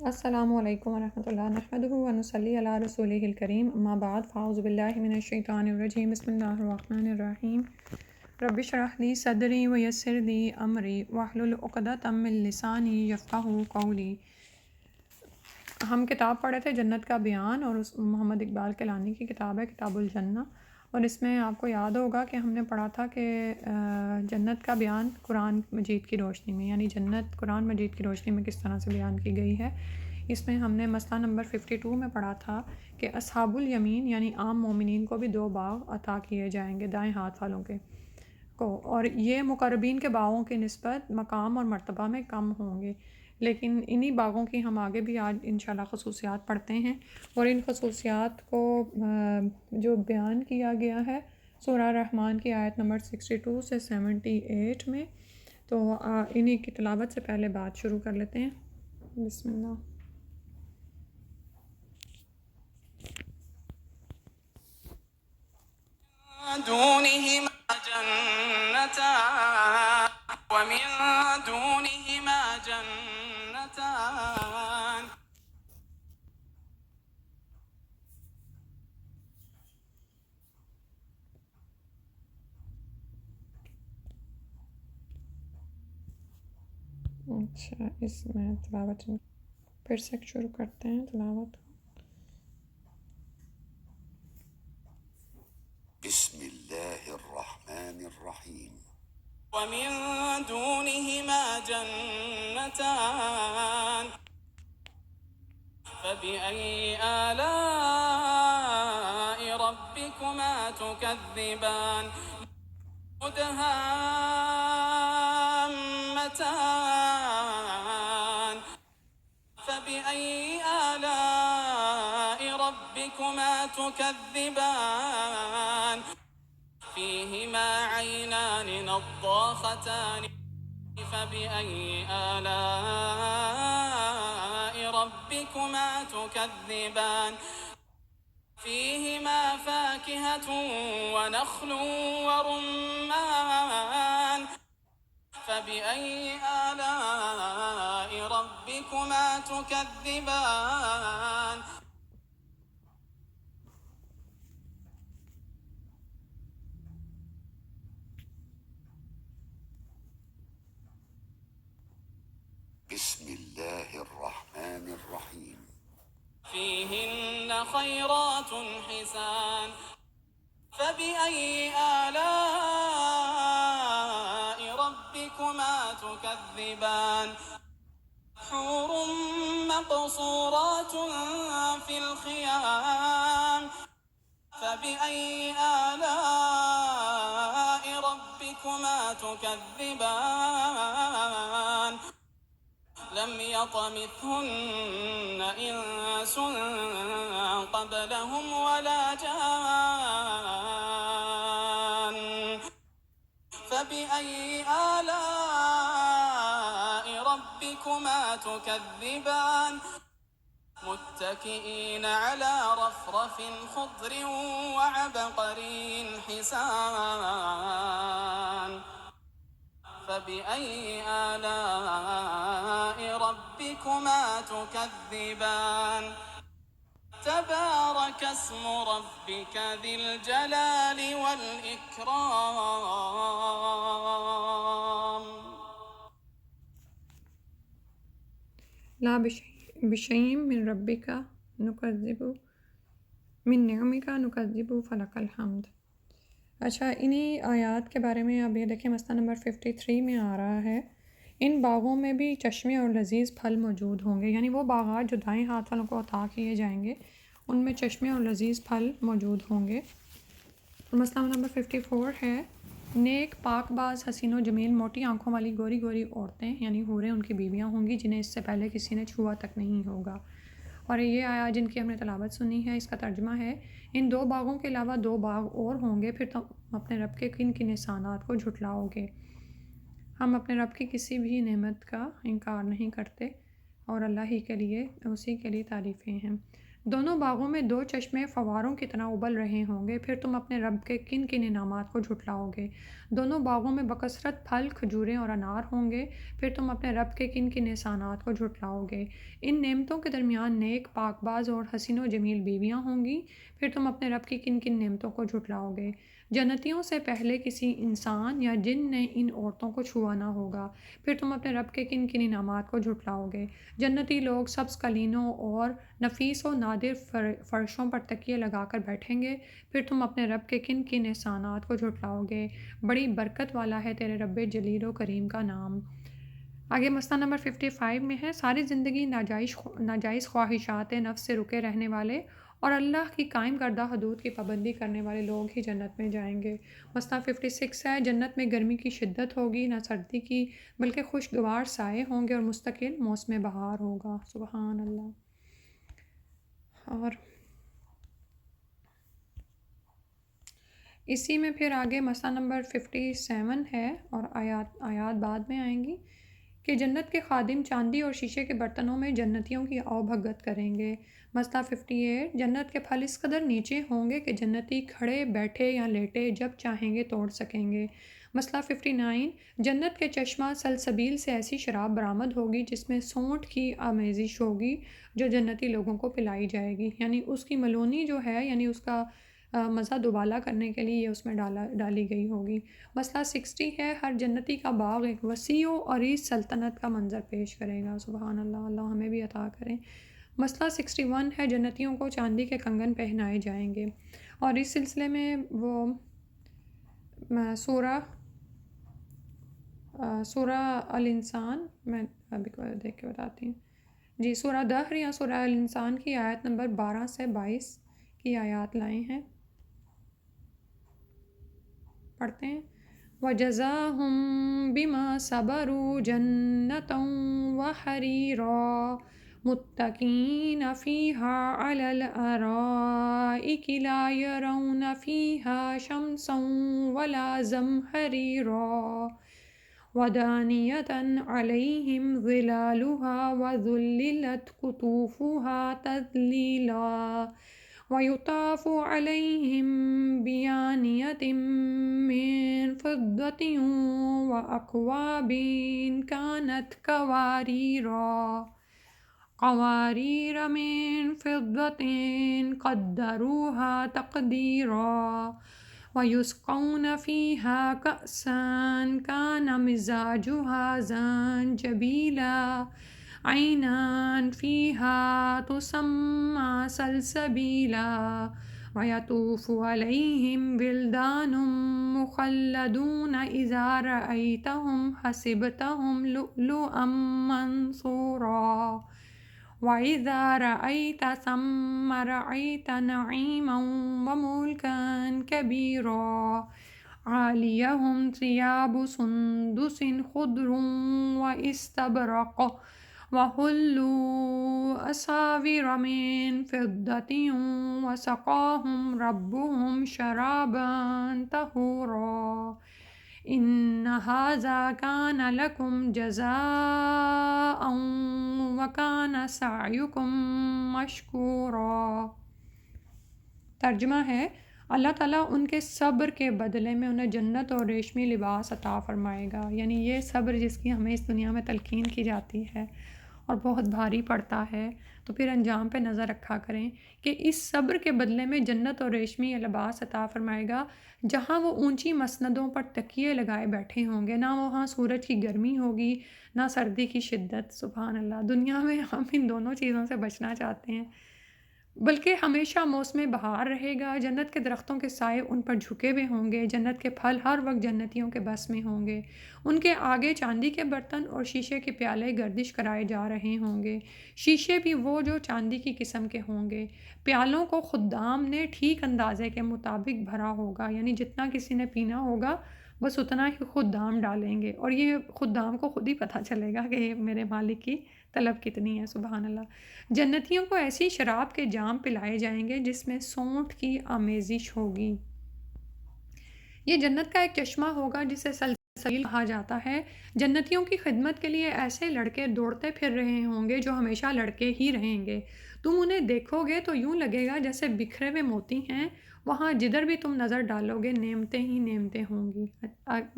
السلام علیکم ورحمۃ اللہ نحمدہ ونصلی علی رسولہ الکریم اما بعد فاعوذ باللہ من الشیطان الرجیم بسم اللہ الرحمن الرحیم رب اشرح لی صدری ویسر لی امری واحلل عقدۃ من لسانی یفقہوا قولی۔ ہم کتاب پڑھے تھے جنت کا بیان، اور اس محمد اقبال کیلانی کی کتاب ہے کتاب الجنہ، اور اس میں آپ کو یاد ہوگا کہ ہم نے پڑھا تھا کہ جنت کا بیان قرآن مجید کی روشنی میں، یعنی جنت قرآن مجید کی روشنی میں کس طرح سے بیان کی گئی ہے۔ اس میں ہم نے مسئلہ نمبر 52 میں پڑھا تھا کہ اصحاب الیمین یعنی عام مومنین کو بھی 2 باغ عطا کیے جائیں گے دائیں ہاتھ والوں کے کو، اور یہ مقربین کے باغوں کی نسبت مقام اور مرتبہ میں کم ہوں گے، لیکن انہی باغوں کی ہم آگے بھی آج انشاءاللہ خصوصیات پڑھتے ہیں، اور ان خصوصیات کو جو بیان کیا گیا ہے سورہ رحمان کی آیت نمبر 62 سے 78 میں، تو انہی کی تلاوت سے پہلے بات شروع کر لیتے ہیں۔ بسم اللہ۔ دونهما جنتان ومن دونهما جنتان اچھا، اس میں تلاوت پھر سے شروع کرتے ہیں تلاوت۔ بسم الله الرحمن الرحيم ومن دونهما جنتان فبأي آلاء ربكما تكذبان مدهامتان فبأي آلاء ربكما تكذبان فيهما عينان نضاختان فبأي آلاء ربكما تكذبان فيهما فاكهة ونخل ورمان فبأي آلاء ربكما تكذبان بسم الله الرحمن الرحيم فيهن خيرات حسان فبأي آلاء ربكما تكذبان حور مقصورات في الخيام فبأي آلاء ربكما تكذبان لم يطمثهن إنس قبلهم ولا جان فبأي آلاء ربكما تكذبان متكئين على رفرف خضر وعبقري حسان فبأي آلاء ربكما تكذبان تبارك اسم ربك ذي الجلال والإكرام لا بشیء من ربک نکذب من نعمک نکذب فلک الحمد۔ اچھا، انہی آیات کے بارے میں اب یہ دیکھیں مسئلہ نمبر 53 میں آ رہا ہے، ان باغوں میں بھی چشمے اور لذیذ پھل موجود ہوں گے، یعنی وہ باغات جو دائیں ہاتھ والوں کو عطا کیے جائیں گے ان میں چشمے اور لذیذ پھل موجود ہوں گے۔ مسئلہ نمبر 54 ہے، نیک پاک باز حسین و جمیل موٹی آنکھوں والی گوری گوری عورتیں یعنی حوریں ان کی بیویاں ہوں گی جنہیں اس سے پہلے کسی نے چھوا تک نہیں ہوگا۔ اور یہ آیا جن کی ہم نے تلاوت سنی ہے، اس کا ترجمہ ہے، ان 2 باغوں کے علاوہ 2 باغ اور ہوں گے، پھر تم اپنے رب کے کن کن احسانات کو جھٹلاؤ گے۔ ہم اپنے رب کی کسی بھی نعمت کا انکار نہیں کرتے اور اللہ ہی کے لیے، اسی کے لیے تعریفیں ہیں۔ دونوں باغوں میں 2 چشمے فواروں کی طرح ابل رہے ہوں گے، پھر تم اپنے رب کے کن کن انعامات کو جھٹلاؤ گے؟ دونوں باغوں میں بکثرت پھل، کھجوریں اور انار ہوں گے، پھر تم اپنے رب کے کن کن احسانات کو جھٹلاؤ گے؟ ان نعمتوں کے درمیان نیک، پاک باز اور حسین و جمیل بیویاں ہوں گی، پھر تم اپنے رب کی کن کن نعمتوں کو جھٹلاؤ گے؟ جنتیوں سے پہلے کسی انسان یا جن نے ان عورتوں کو چھوا نہ ہوگا، پھر تم اپنے رب کے کن کن انعامات کو جھٹلاؤ گے؟ جنتی لوگ سبز قالینوں اور نفیس و نادر فرشوں پر تکیے لگا کر بیٹھیں گے، پھر تم اپنے رب کے کن کن احسانات کو جھٹلاؤ گے؟ بڑی برکت والا ہے تیرے رب جلیل و کریم کا نام۔ آگے مسئلہ نمبر 55 میں ہے، ساری زندگی ناجائز خواہشات نفس سے رکے رہنے والے اور اللہ کی قائم کردہ حدود کی پابندی کرنے والے لوگ ہی جنت میں جائیں گے۔ مسئلہ 56 ہے، جنت میں گرمی کی شدت ہوگی، نہ سردی کی، بلکہ خوشگوار سائے ہوں گے اور مستقل موسم بہار ہوگا۔ سبحان اللہ۔ اور اسی میں پھر آگے مسئلہ نمبر 57 ہے اور آیات بعد میں آئیں گی کہ جنت کے خادم چاندی اور شیشے کے برتنوں میں جنتیوں کی آؤ بھگت کریں گے۔ مسئلہ 58، جنت کے پھل اس قدر نیچے ہوں گے کہ جنتی کھڑے، بیٹھے یا لیٹے جب چاہیں گے توڑ سکیں گے۔ مسئلہ 59، جنت کے چشمہ سلسبیل سے ایسی شراب برآمد ہوگی جس میں سونٹ کی آمیزش ہوگی جو جنتی لوگوں کو پلائی جائے گی، یعنی اس کی ملونی جو ہے، یعنی اس کا مزہ دوبالا کرنے کے لیے یہ اس میں ڈالی گئی ہوگی۔ مسئلہ 60 ہے، ہر جنتی کا باغ ایک وسیع و عریض سلطنت کا منظر پیش کرے گا۔ سبحان اللہ، اللہ ہمیں بھی عطا کریں۔ مسئلہ 61 ہے، جنتیوں کو چاندی کے کنگن پہنائے جائیں گے، اور اس سلسلے میں وہ سورہ الانسان، میں ابھی دیکھ کے بتاتی ہوں جی، سورہ دہر یا سورہ الانسان کی آیت نمبر 12 سے 22 کی آیات لائے ہیں، پڑھتے ہیں۔ وَجَزَاهُم بِمَا صَبَرُوا جَنَّةً وَحَرِيرًا مُتَّكِئِينَ فِيهَا عَلَى الْأَرَائِكِ لَا يَرَوْنَ فِيهَا شَمْسًا وَلَا زَمْهَرِيرًا وَدَانِيَةً عَلَيْهِمْ ظِلَالُهَا وَذُلِّلَتْ قُطُوفُهَا تَذْلِيلًا وَيُطَافُ عَلَيْهِمْ بِآنِيَةٍ مِّن فِضَّةٍ وَأَكْوَابٍ كَانَتْ قَوَارِيرَ مِن فِضَّةٍ قَدَّرُوهَا تَقْدِيرًا وَيُسْقَوْنَ فِيهَا كَأْسًا كَانَ مِزَاجُهَا زَنجَبِيلًا عَيْنًا فِيهَا تُسَمَّىٰ سَلْسَبِيلًا وَيَطُوفُ عَلَيْهِمْ وِلْدَانٌ مُّخَلَّدُونَ إِذَا رَأَيْتَهُمْ حَسِبْتَهُمْ لُؤْلُؤًا مَّنثُورًا وَإِذَا رَأَيْتَ ثَمَّ رَأَيْتَ نَعِيمًا وَمُلْكًا كَبِيرًا عَالِيَهُمْ ثِيَابُ سُندُسٍ خُضْرٌ وَإِسْتَبْرَقٍ وَحُلُّوا أَسَاوِرَ مِن فِضَّةٍ وَسَقَاهُمْ رَبُّهُمْ شَرَابًا طَهُورًا إِنَّ هَٰذَا كَانَ لَكُمْ جَزَاءً وَكَانَ سَعْيُكُمْ مَشْكُورًا۔ ترجمہ ہے، اللہ تعالیٰ ان کے صبر کے بدلے میں انہیں جنت اور ریشمی لباس عطا فرمائے گا، یعنی یہ صبر جس کی ہمیں اس دنیا میں تلقین کی جاتی ہے اور بہت بھاری پڑتا ہے، تو پھر انجام پہ نظر رکھا کریں کہ اس صبر کے بدلے میں جنت اور ریشمی لباس عطا فرمائے گا، جہاں وہ اونچی مسندوں پر تکیے لگائے بیٹھے ہوں گے، نہ وہاں سورج کی گرمی ہوگی نہ سردی کی شدت۔ سبحان اللہ، دنیا میں ہم ان دونوں چیزوں سے بچنا چاہتے ہیں، بلکہ ہمیشہ موسم بہار رہے گا، جنت کے درختوں کے سائے ان پر جھکے ہوئے ہوں گے، جنت کے پھل ہر وقت جنتیوں کے بس میں ہوں گے، ان کے آگے چاندی کے برتن اور شیشے کے پیالے گردش کرائے جا رہے ہوں گے، شیشے بھی وہ جو چاندی کی قسم کے ہوں گے، پیالوں کو خدام نے ٹھیک اندازے کے مطابق بھرا ہوگا، یعنی جتنا کسی نے پینا ہوگا بس اتنا ہی خدام ڈالیں گے، اور یہ خدام کو خود ہی پتہ چلے گا کہ میرے مالک کی طلب کتنی ہے۔ سبحان اللہ۔ جنتیوں کو ایسی شراب کے جام پلائے جائیں گے جس میں سونٹ کی آمیزش ہوگی۔ یہ جنت کا ایک چشمہ ہوگا جسے سبیل کہا جاتا ہے۔ جنتیوں کی خدمت کے لیے ایسے لڑکے دوڑتے پھر رہے ہوں گے جو ہمیشہ لڑکے ہی رہیں گے۔ تم انہیں دیکھو گے تو یوں لگے گا جیسے بکھرے ہوئے موتی ہیں، وہاں جدھر بھی تم نظر ڈالو گے نعمتیں ہی نعمتیں ہوں گی،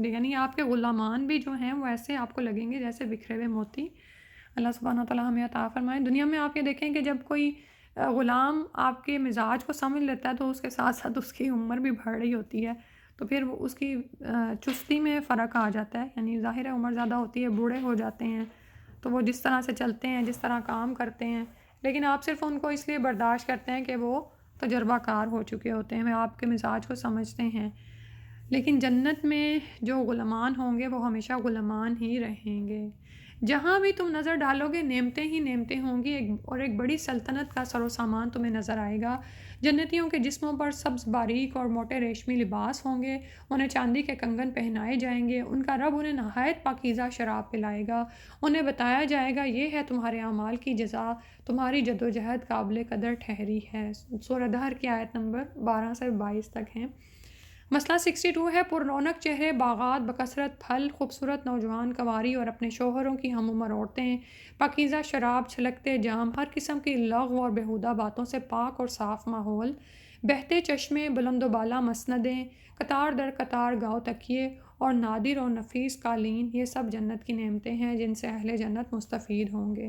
یعنی آپ کے غلامان بھی جو ہیں وہ ایسے آپ کو لگیں گے جیسے بکھرے ہوئے موتی۔ اللہ سبحانہ تعالیٰ ہمیں عطا فرمائے۔ دنیا میں آپ یہ دیکھیں کہ جب کوئی غلام آپ کے مزاج کو سمجھ لیتا ہے تو اس کے ساتھ ساتھ اس کی عمر بھی بڑھ رہی ہوتی ہے، تو پھر اس کی چستی میں فرق آ جاتا ہے، یعنی ظاہر ہے عمر زیادہ ہوتی ہے، بوڑھے ہو جاتے ہیں تو وہ جس طرح سے چلتے ہیں، جس طرح کام کرتے ہیں، لیکن آپ صرف ان کو اس لیے برداشت کرتے ہیں کہ وہ تجربہ کار ہو چکے ہوتے ہیں، آپ کے مزاج کو سمجھتے ہیں۔ لیکن جنت میں جو غلامان ہوں گے وہ ہمیشہ غلامان ہی رہیں گے، جہاں بھی تم نظر ڈالو گے نعمتیں ہی نعمتیں ہوں گی، اور ایک بڑی سلطنت کا سر و سامان تمہیں نظر آئے گا۔ جنتیوں کے جسموں پر سبز باریک اور موٹے ریشمی لباس ہوں گے، انہیں چاندی کے کنگن پہنائے جائیں گے، ان کا رب انہیں نہایت پاکیزہ شراب پلائے گا، انہیں بتایا جائے گا یہ ہے تمہارے اعمال کی جزا، تمہاری جدوجہد قابل قدر ٹھہری ہے۔ سورہ دہر کی آیت نمبر 12 سے 22 تک ہیں۔ مسئلہ 62 ہے، پر رونق چہرے، باغات بکثرت پھل، خوبصورت نوجوان کنواری اور اپنے شوہروں کی ہم عمر عورتیں، پاکیزہ شراب، چھلکتے جام، ہر قسم کی لغو اور بیہودہ باتوں سے پاک اور صاف ماحول، بہتے چشمے، بلند و بالا مسندیں، قطار در قطار گاؤ تکیے اور نادر اور نفیس قالین، یہ سب جنت کی نعمتیں ہیں جن سے اہل جنت مستفید ہوں گے۔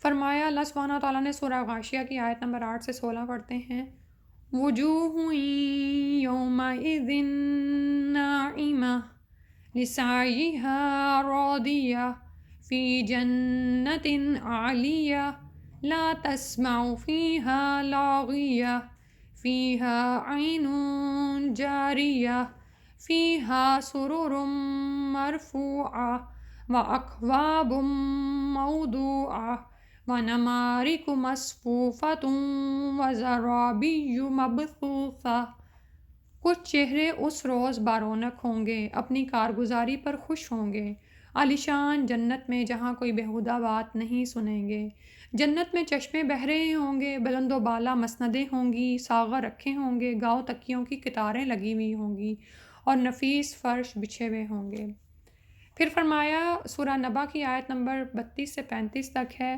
فرمایا اللہ سبحانہ تعالیٰ نے سورہ غاشیہ کی آیت نمبر 8 سے 16 پڑھتے ہیں، وجوہ یومئذ ناعمہ لسعیہا راضیہ فی جنت عالیہ لا تسمع فیہا لاغیہ فیہا عین جاریہ فیہا سرر مرفوعہ واکواب موضوعہ وَنَمَارِقُ مَصْفُوفَةٌ وَزَرَابِيُّ مَبْثُوثَةٌ۔ کچھ چہرے اس روز بارونق ہوں گے، اپنی کارگزاری پر خوش ہوں گے، عالیشان جنت میں جہاں کوئی بیہودہ بات نہیں سنیں گے۔ جنت میں چشمے بہہ رہے ہوں گے، بلند و بالا مسندیں ہوں گی، ساغر رکھے ہوں گے، گاؤ تکیوں کی قطاریں لگی ہوئی ہوں گی اور نفیس فرش بچھے ہوئے ہوں گے۔ پھر فرمایا سورہ نبا کی آیت نمبر 32 سے 35 تک ہے،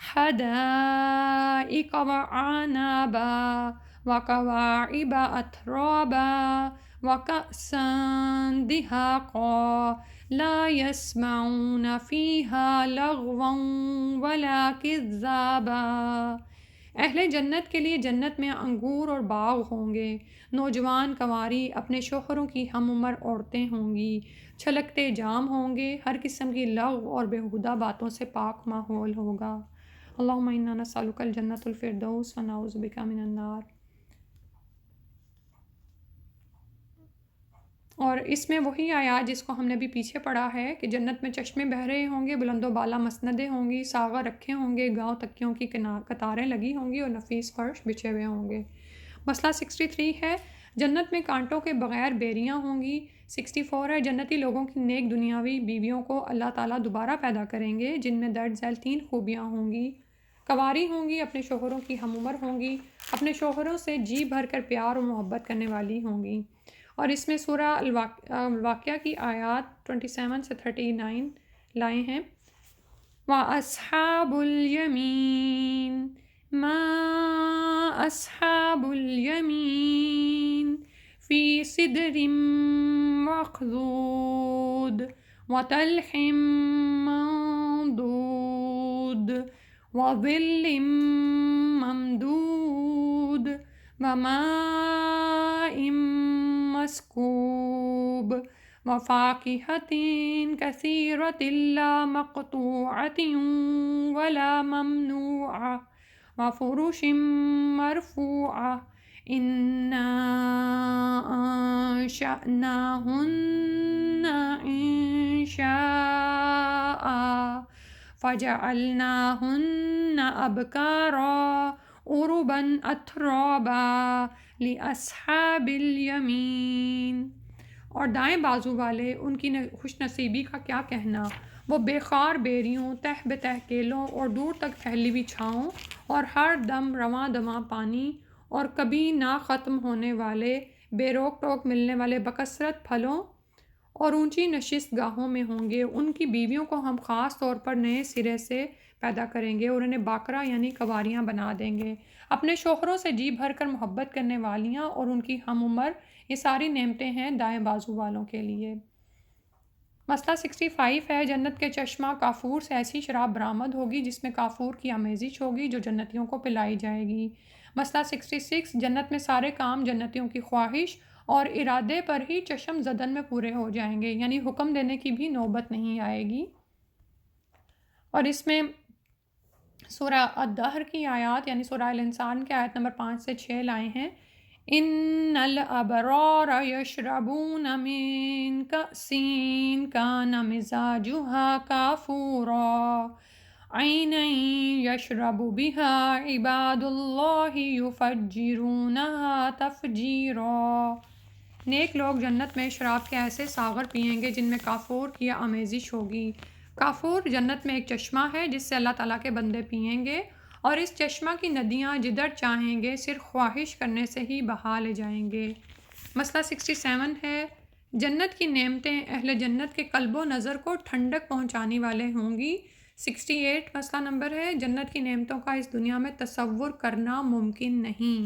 حدائق وعنبا وکواعب اترابا وکأسا دہاقا لا یسمعون فیہا لغوا ولا کذابا۔ اہل جنت کے لیے جنت میں انگور اور باغ ہوں گے، نوجوان کنواری اپنے شوہروں کی ہم عمر عورتیں ہوں گی، چھلکتے جام ہوں گے، ہر قسم کی لغو اور بیہودہ باتوں سے پاک ماحول ہوگا۔ اللہم انا نسألک الجنۃ الفردوس ونعوذ بک من النار۔ اور اس میں وہی آیات جس کو ہم نے ابھی پیچھے پڑھا ہے کہ جنت میں چشمے بہہ رہے ہوں گے، بلند و بالا مسندیں ہوں گی، ساغر رکھے ہوں گے، گاؤں تکیوں کی قطاریں لگی ہوں گی اور نفیس فرش بچھے ہوئے ہوں گے۔ مسئلہ 63 ہے، جنت میں کانٹوں کے بغیر بیریاں ہوں گی۔ 64 ہے، جنتی لوگوں کی نیک دنیاوی بیویوں کو اللہ تعالیٰ دوبارہ پیدا کریں گے جن میں درج ذیل 3 خوبیاں ہوں گی، کنواری ہوں گی، اپنے شوہروں کی ہم عمر ہوں گی، اپنے شوہروں سے جی بھر کر پیار اور محبت کرنے والی ہوں گی۔ اور اس میں سورہ الواقعہ کی آیات 27 سے 39 لائے ہیں، وَأَصْحَابُ الْيَمِينِ مَا أَصْحَابُ الْيَمِينِ فِي سِدْرٍ مَّخْضُودٍ وَطَلْحٍ مَّنضُودٍ وَظِلٍّ مَّمْدُودٍ وَمَاءٍ مسکوب وفاکہۃ کثیرۃ لا مقطوعۃ ولا ممنوعۃ وفرش مرفوعۃ انا انشأناہن انشاء فجعلناہن ابکارا عربا اترابا لأصحاب الیمین۔ اور دائیں بازو والے ان کی خوش نصیبی کا کیا کہنا، وہ بے خار بیریوں، تہ بتہ کیلوں اور دور تک پھیلی ہوئی چھاؤں اور ہر دم رواں دواں پانی اور کبھی نہ ختم ہونے والے بے روک ٹوک ملنے والے بکثرت پھلوں اور اونچی نشست گاہوں میں ہوں گے۔ ان کی بیویوں کو ہم خاص طور پر نئے سرے سے پیدا کریں گے اور انہیں باکرا یعنی کنواریاں بنا دیں گے۔ اپنے شوہروں سے جی بھر کر محبت کرنے والیاں اور ان کی ہم عمر، یہ ساری نعمتیں ہیں دائیں بازو والوں کے لیے۔ مسئلہ 65 ہے، جنت کے چشمہ کافور سے ایسی شراب برآمد ہوگی جس میں کافور کی آمیزش ہوگی جو جنتیوں کو پلائی جائے گی۔ مسئلہ 66، جنت میں سارے کام جنتیوں کی خواہش اور ارادے پر ہی چشم زدن میں پورے ہو جائیں گے، یعنی حکم دینے کی بھی نوبت نہیں آئے گی۔ اور اس میں سورہ الدہر کی آیات یعنی سورہ الانسان کے آیت نمبر 5 سے 6 لائے ہیں۔ ان الابرار یشربون من کأس کان مزاجها کافورا عینا یشرب بها عباد اللہ یفجرونها تفجیرا۔ نیک لوگ جنت میں شراب کے ایسے ساغر پئیں گے جن میں کافور کی آمیزش ہوگی۔ کافور جنت میں ایک چشمہ ہے جس سے اللہ تعالیٰ کے بندے پئیں گے، اور اس چشمہ کی ندیاں جدھر چاہیں گے صرف خواہش کرنے سے ہی بہا لے جائیں گے۔ مسئلہ 67 ہے، جنت کی نعمتیں اہل جنت کے قلب و نظر کو ٹھنڈک پہنچانے والے ہوں گی۔ 68 مسئلہ نمبر ہے، جنت کی نعمتوں کا اس دنیا میں تصور کرنا ممکن نہیں۔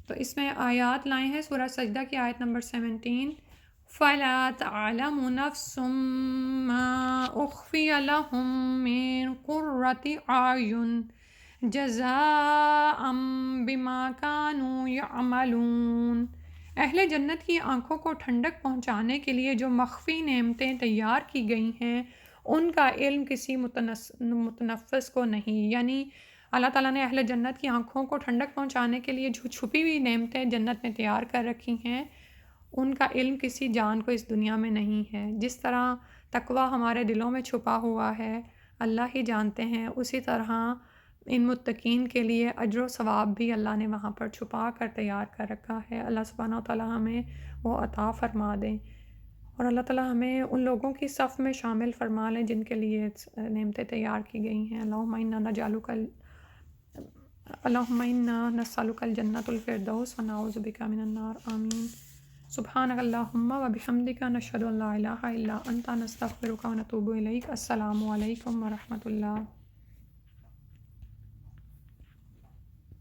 تو اس میں آیات لائے ہیں سورہ سجدہ کی آیت نمبر 17، فَلَا تَعْلَمُ نَفْسٌ مَّا أُخْفِيَ لَهُم مِّن قُرَّةِ أَعْيُنٍ جَزَاءً بِمَا كَانُوا يَعْمَلُونَ۔ اہل جنت کی آنکھوں کو ٹھنڈک پہنچانے کے لیے جو مخفی نعمتیں تیار کی گئی ہیں ان کا علم کسی متنفس کو نہیں، یعنی اللہ تعالیٰ نے اہل جنت کی آنکھوں کو ٹھنڈک پہنچانے کے لیے جو چھپی ہوئی نعمتیں جنت میں تیار کر رکھی ہیں ان کا علم کسی جان کو اس دنیا میں نہیں ہے۔ جس طرح تقویٰ ہمارے دلوں میں چھپا ہوا ہے اللہ ہی جانتے ہیں، اسی طرح ان متقین کے لیے اجر و ثواب بھی اللہ نے وہاں پر چھپا کر تیار کر رکھا ہے۔ اللہ سبحانہ و تعالیٰ ہمیں وہ عطا فرما دیں، اور اللہ تعالیٰ ہمیں ان لوگوں کی صف میں شامل فرما لیں جن کے لیے نعمتیں تیار کی گئی ہیں۔ اللہم انا نسألک الجنۃ الفردوس ونعوذ بک من النار، آمین۔ سبحانک اللہم و بحمدک، نشہد ان لا الہ الا انت، نستغفرک و نتوب الیک۔ السلام علیکم ورحمۃ اللہ۔